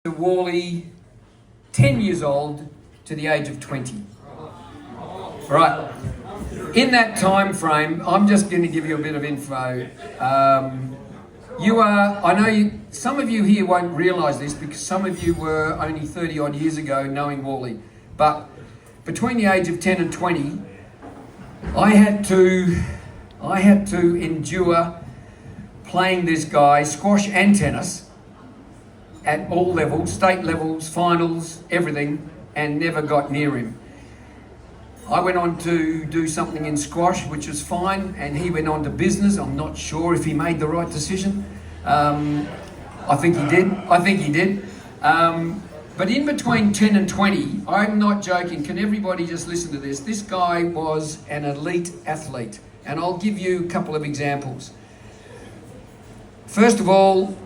Wally, 10 years old to the age of 20. Right. In that time frame, I'm just going to give you a bit of info. Some of you here won't realise this because some of you were only 30 odd years ago knowing Wally. But between the age of 10 and 20, I had to endure playing this guy, squash and tennis, at all levels, state levels, finals, everything, and never got near him. I went on to do something in squash, which was fine, and he went on to business. I'm not sure if he made the right decision. I think he did. But in between 10 and 20, I'm not joking, can everybody just listen to this? This guy was an elite athlete, and I'll give you a couple of examples. First of all,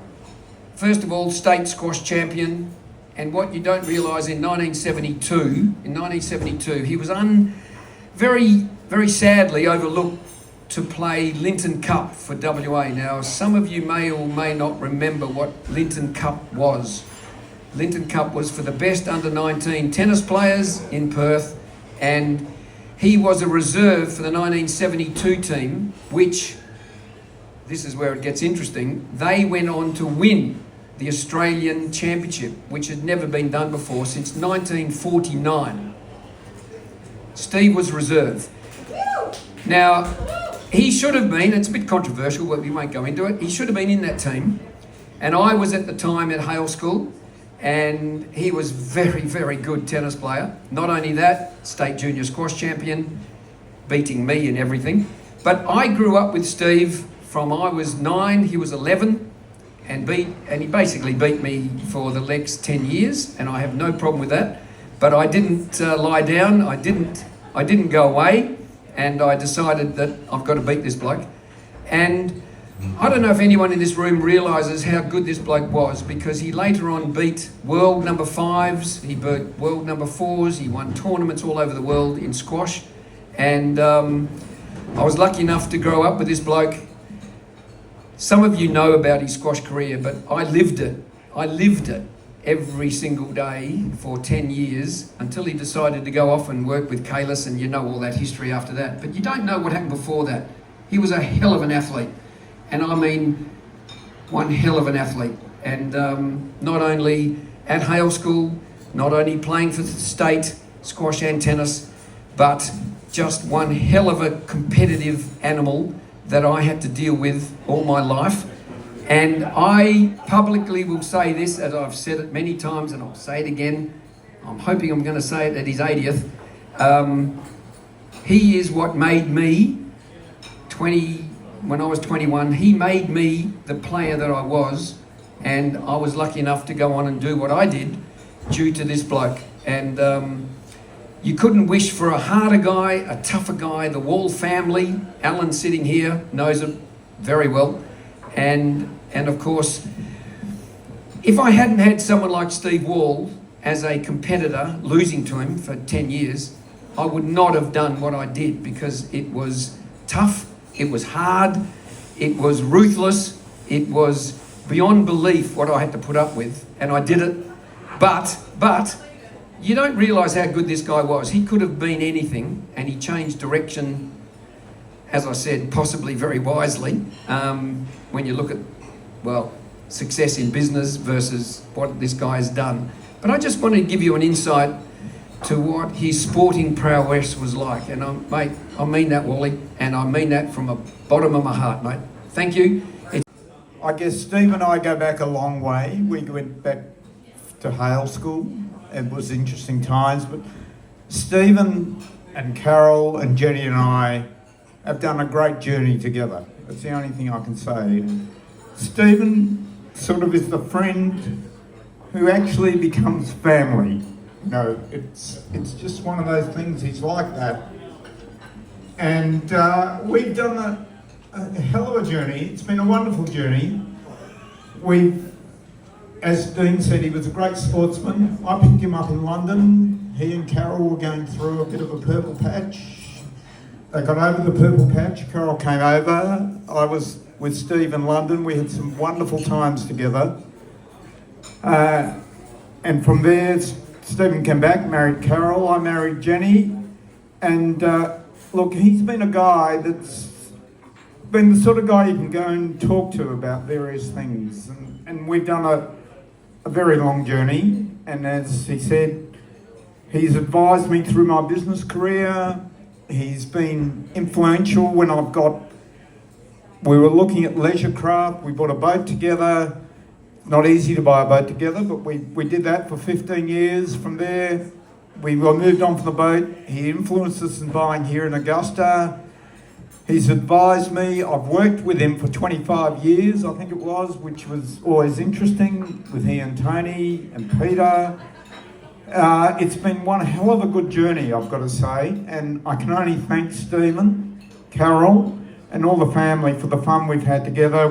state squash champion, and what you don't realise in 1972, he was very, very sadly overlooked to play Linton Cup for WA. Now, some of you may or may not remember what Linton Cup was. Linton Cup was for the best under-19 tennis players in Perth, and he was a reserve for the 1972 team, which, this is where it gets interesting, they went on to win the Australian Championship, which had never been done before since 1949. Steve was reserve. Now, he should have been, it's a bit controversial, but we won't go into it, he should have been in that team. And I was at the time at Hale School, and he was very, very good tennis player. Not only that, state junior squash champion, beating me and everything. But I grew up with Steve from I was 9, he was 11, and he basically beat me for the next 10 years, and I have no problem with that. But I didn't lie down, I didn't go away, and I decided that I've got to beat this bloke. And I don't know if anyone in this room realises how good this bloke was, because he later on beat world number 5s, he beat world number 4s, he won tournaments all over the world in squash, and I was lucky enough to grow up with this bloke. Some of you know about his squash career, but I lived it. I lived it every single day for 10 years until he decided to go off and work with Kalis, and you know all that history after that. But you don't know what happened before that. He was a hell of an athlete, and I mean one hell of an athlete. And not only at Hale School, not only playing for the state, squash and tennis, but just one hell of a competitive animal that I had to deal with all my life. And I publicly will say this, as I've said it many times, and I'll say it again. I'm hoping I'm going to say it at his 80th. He is what made me, when I was 21, he made me the player that I was, and I was lucky enough to go on and do what I did due to this bloke. And you couldn't wish for a harder guy, a tougher guy. The Wall family, Alan sitting here, knows it very well. And of course, if I hadn't had someone like Steve Wall as a competitor, losing to him for 10 years, I would not have done what I did, because it was tough, it was hard, it was ruthless, it was beyond belief what I had to put up with, and I did it. But you don't realise how good this guy was. He could have been anything, and he changed direction, as I said, possibly very wisely, when you look at, well, success in business versus what this guy has done. But I just wanted to give you an insight to what his sporting prowess was like. And mate, I mean that, Wally, and I mean that from the bottom of my heart, mate. Thank you. I guess Steve and I go back a long way. We went back to Hale School. It was interesting times, but Stephen and Carol and Jenny and I have done a great journey together. That's the only thing I can say. Stephen sort of is the friend who actually becomes family. You know, it's just one of those things, he's like that. And we've done a hell of a journey. It's been a wonderful journey. As Dean said, he was a great sportsman. I picked him up in London. He and Carol were going through a bit of a purple patch. They got over the purple patch. Carol came over. I was with Steve in London. We had some wonderful times together. And from there, Stephen came back, married Carol, I married Jenny. And look, he's been a guy that's been the sort of guy you can go and talk to about various things. And we've done a very long journey. And as he said, he's advised me through my business career. He's been influential when we were looking at leisure craft. We bought a boat together. Not easy to buy a boat together, but we did that for 15 years. From there, we moved on from the boat. He influenced us in buying here in Augusta. He's advised me. I've worked with him for 25 years, I think it was, which was always interesting with he and Tony and Peter. It's been one hell of a good journey, I've got to say, and I can only thank Stephen, Carol, and all the family for the fun we've had together.